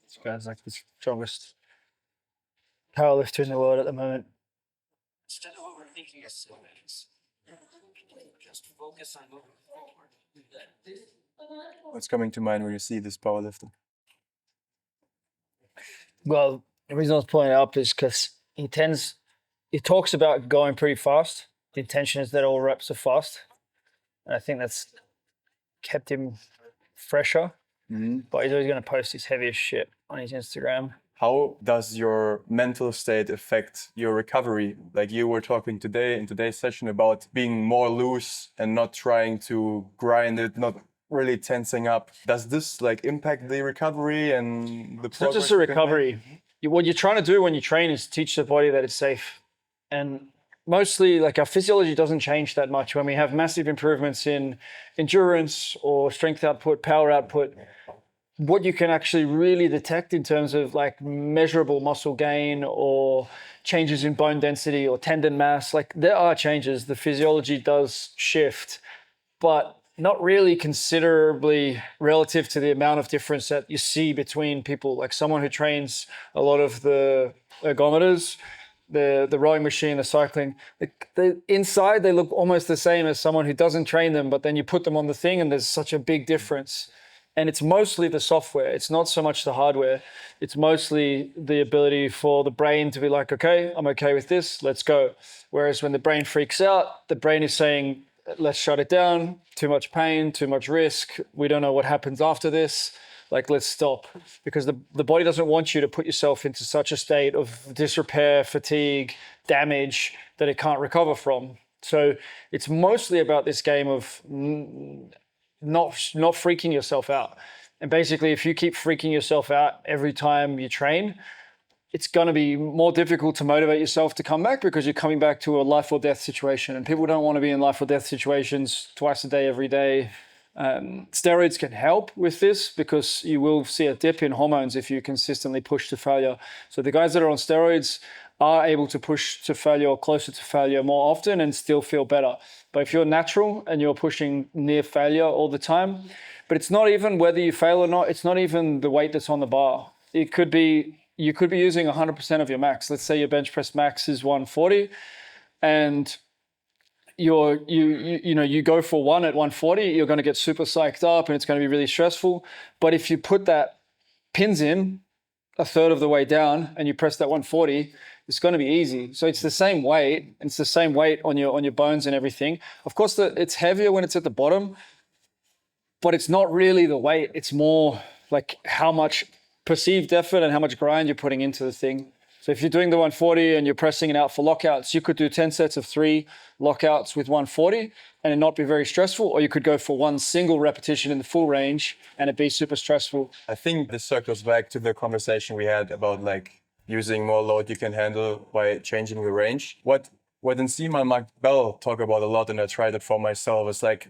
This guy's like the strongest powerlifter in the world at the moment. Instead of overthinking yourself, just focus on moving forward. What's coming to mind when you see this powerlifter? Well, the reason I was pulling it up is because he talks about going pretty fast. The intention is that all reps are fast. And I think that's kept him fresher. But he's always going to post his heaviest shit on his Instagram. How does your mental state affect your recovery? Like you were talking today in today's session about being more loose and not trying to grind it, not really tensing up. Does this like impact the recovery and the It's not just a recovery. What you're trying to do when you train is teach the body that it's safe. And mostly like our physiology doesn't change that much. When we have massive improvements in endurance or strength output, power output, what you can actually really detect in terms of like measurable muscle gain or changes in bone density or tendon mass, like there are changes. The physiology does shift, but not really considerably relative to the amount of difference that you see between people. Like someone who trains a lot of the ergometers, the rowing machine, the cycling, the inside they look almost the same as someone who doesn't train them, but then you put them on the thing and there's such a big difference. And it's mostly the software. It's not so much the hardware. It's mostly the ability for the brain to be like, okay, I'm okay with this, let's go. Whereas when the brain freaks out, the brain is saying, let's shut it down, too much pain, too much risk. We don't know what happens after this. Like, let's stop. Because the body doesn't want you to put yourself into such a state of disrepair, fatigue, damage that it can't recover from. So it's mostly about this game of not freaking yourself out. And basically, if you keep freaking yourself out every time you train, it's going to be more difficult to motivate yourself to come back because you're coming back to a life or death situation. And people don't want to be in life or death situations twice a day, every day. Steroids can help with this because you will see a dip in hormones if you consistently push to failure. So the guys that are on steroids are able to push to failure or closer to failure more often and still feel better. But if you're natural and you're pushing near failure all the time, but it's not even whether you fail or not, it's not even the weight that's on the bar. It could be, you could be using 100% of your max. Let's say your bench press max is 140 and you go for one at 140, you're going to get super psyched up and it's going to be really stressful. But if you put that pins in a third of the way down and you press that 140, it's going to be easy. So it's the same weight, and it's the same weight on your bones and everything. Of course, it's heavier when it's at the bottom, but it's not really the weight. It's more like how much perceived effort and how much grind you're putting into the thing. So if you're doing the 140 and you're pressing it out for lockouts, you could do 10 sets of 3 lockouts with 140 and it not be very stressful, or you could go for one single repetition in the full range and it be super stressful. I think this circles back to the conversation we had about like using more load you can handle by changing the range. What Nsima and Mark Bell talk about a lot, and I tried it for myself, is like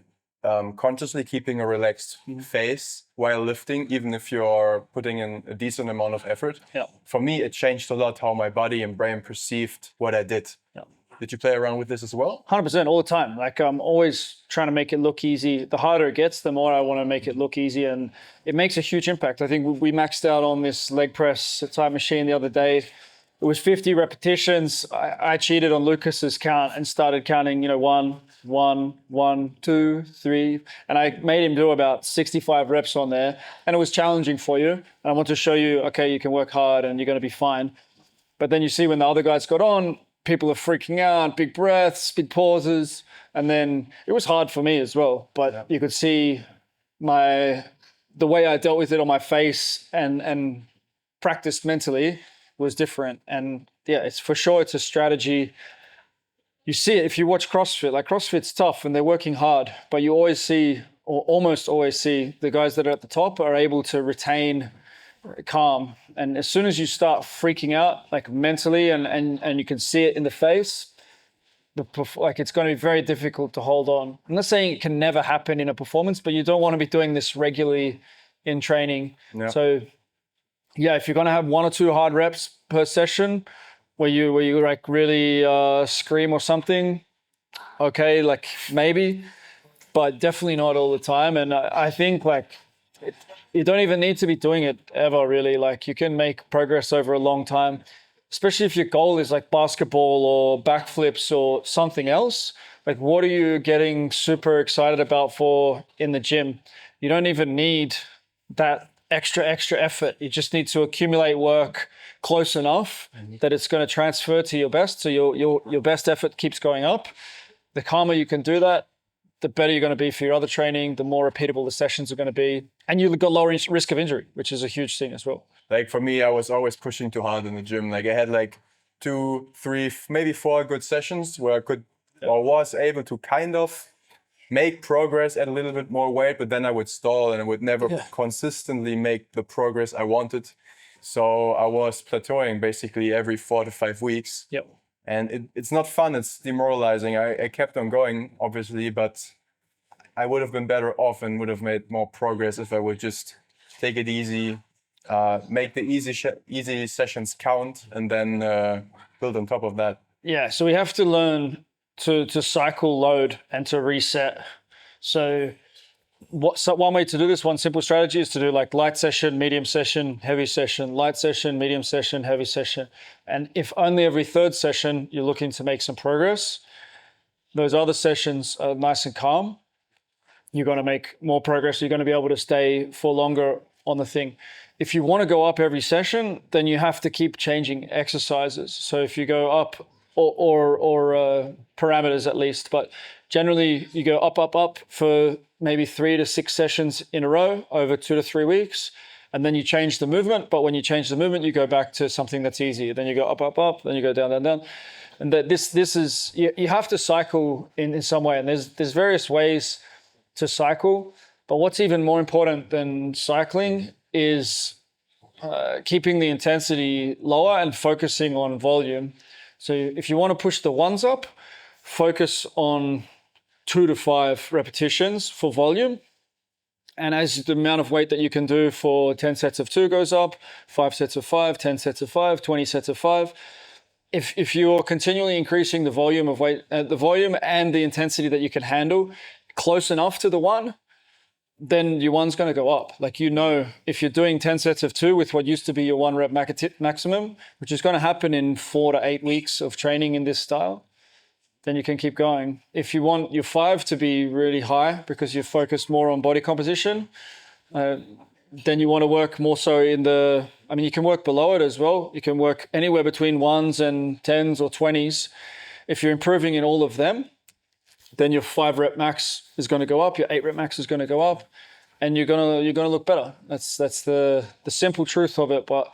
consciously keeping a relaxed face while lifting, even if you're putting in a decent amount of effort. Yeah. For me, it changed a lot how my body and brain perceived what I did. Yeah. Did you play around with this as well? 100% all the time. Like I'm always trying to make it look easy. The harder it gets, the more I want to make it look easy, and it makes a huge impact. I think we maxed out on this leg press time machine the other day. It was 50 repetitions. I cheated on Lucas's count and started counting, 1, 1, 1, 2, 3. And I made him do about 65 reps on there. And it was challenging for you. And I want to show you, okay, you can work hard and you're going to be fine. But then you see when the other guys got on, people are freaking out, big breaths, big pauses. And then it was hard for me as well. But you could see the way I dealt with it on my face and practiced mentally was different. And yeah, it's for sure, it's a strategy. You see it if you watch CrossFit. Like CrossFit's tough and they're working hard, but you always see, or almost always see, the guys that are at the top are able to retain calm. And as soon as you start freaking out, like mentally, and you can see it in the face, it's going to be very difficult to hold on. I'm not saying it can never happen in a performance, but you don't want to be doing this regularly in training. Yeah. So yeah, if you're going to have 1 or 2 hard reps per session where you like really scream or something, okay, like maybe. but definitely not all the time. And I think like you don't even need to be doing it ever really. Like you can make progress over a long time, especially if your goal is like basketball or backflips or something else. Like what are you getting super excited about for in the gym? You don't even need that extra effort. You just need to accumulate work close enough that it's going to transfer to your best. So your best effort keeps going up. The calmer you can do that, the better you're going to be for your other training, the more repeatable the sessions are going to be. And you've got lower risk of injury, which is a huge thing as well. Like for me, I was always pushing too hard in the gym. Like I had like 2, 3, maybe 4 good sessions where I could or was able to kind of make progress at a little bit more weight, but then I would stall and I would never consistently make the progress I wanted. So I was plateauing basically every 4 to 5 weeks. Yep. And it's not fun, it's demoralizing. I kept on going, obviously, but I would have been better off and would have made more progress if I would just take it easy, make the easy sessions count, and then build on top of that. Yeah, so we have to learn to cycle load and to reset. So one way to do this, one simple strategy is to do like light session, medium session, heavy session, light session, medium session, heavy session. And if only every third session you're looking to make some progress, those other sessions are nice and calm. You're going to make more progress. You're going to be able to stay for longer on the thing. If you want to go up every session, then you have to keep changing exercises. So if you go up or parameters at least, but generally you go up for maybe 3 to 6 sessions in a row over 2 to 3 weeks. And then you change the movement. But when you change the movement, you go back to something that's easier. Then you go up, then you go down. And that this is, you have to cycle in some way. And there's various ways to cycle. But what's even more important than cycling is keeping the intensity lower and focusing on volume. So if you want to push the ones up, focus on 2 to 5 repetitions for volume. And as the amount of weight that you can do for 10 sets of 2 goes up, 5 sets of 5, 10 sets of 5, 20 sets of 5. If you're continually increasing the volume of weight, the volume and the intensity that you can handle close enough to the one, then your one's going to go up. Like, you know, if you're doing 10 sets of 2 with what used to be your 1 rep maximum, which is going to happen in 4 to 8 weeks of training in this style, then you can keep going. If you want your 5 to be really high because you're focused more on body composition, then you want to work more so you can work below it as well. You can work anywhere between 1s and 10s or 20s. If you're improving in all of them, then your 5 rep max is going to go up, your 8 rep max is going to go up, and you're gonna look better. That's the simple truth of it. But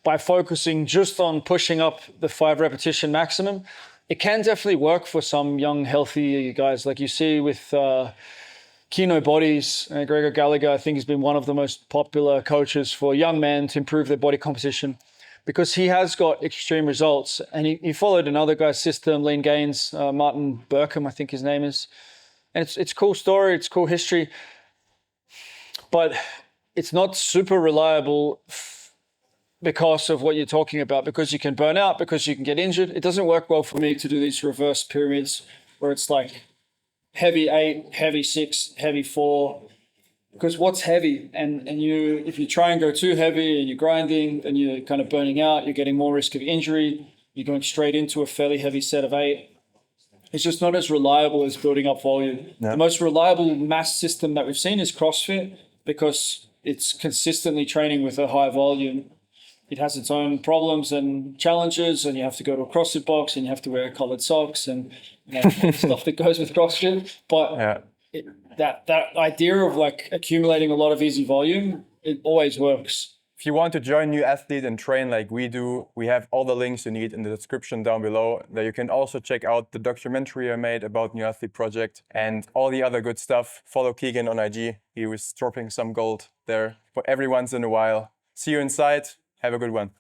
by focusing just on pushing up the 5 repetition maximum, it can definitely work for some young, healthy guys. Like you see with Kino Bodies, Gregor Gallagher, I think he's been one of the most popular coaches for young men to improve their body composition, because he has got extreme results. And he followed another guy's system, Lean Gains, Martin Burkham, I think his name is. And it's a cool story, it's cool history, but it's not super reliable because of what you're talking about, because you can burn out, because you can get injured. It doesn't work well for me to do these reverse pyramids where it's like heavy 8, heavy 6, heavy 4. Because what's heavy, and if you try and go too heavy and you're grinding, then you're kind of burning out, you're getting more risk of injury, you're going straight into a fairly heavy set of 8. It's just not as reliable as building up volume. No. The most reliable mass system that we've seen is CrossFit, because it's consistently training with a high volume. It has its own problems and challenges, and you have to go to a CrossFit box and you have to wear coloured socks and stuff that goes with CrossFit. But that idea of like accumulating a lot of easy volume, it always works. If you want to join New Athlete and train like we do, we have all the links you need in the description down below. There you can also check out the documentary I made about New Athlete Project and all the other good stuff. Follow Keegan on IG. He was dropping some gold there for every once in a while. See you inside. Have a good one.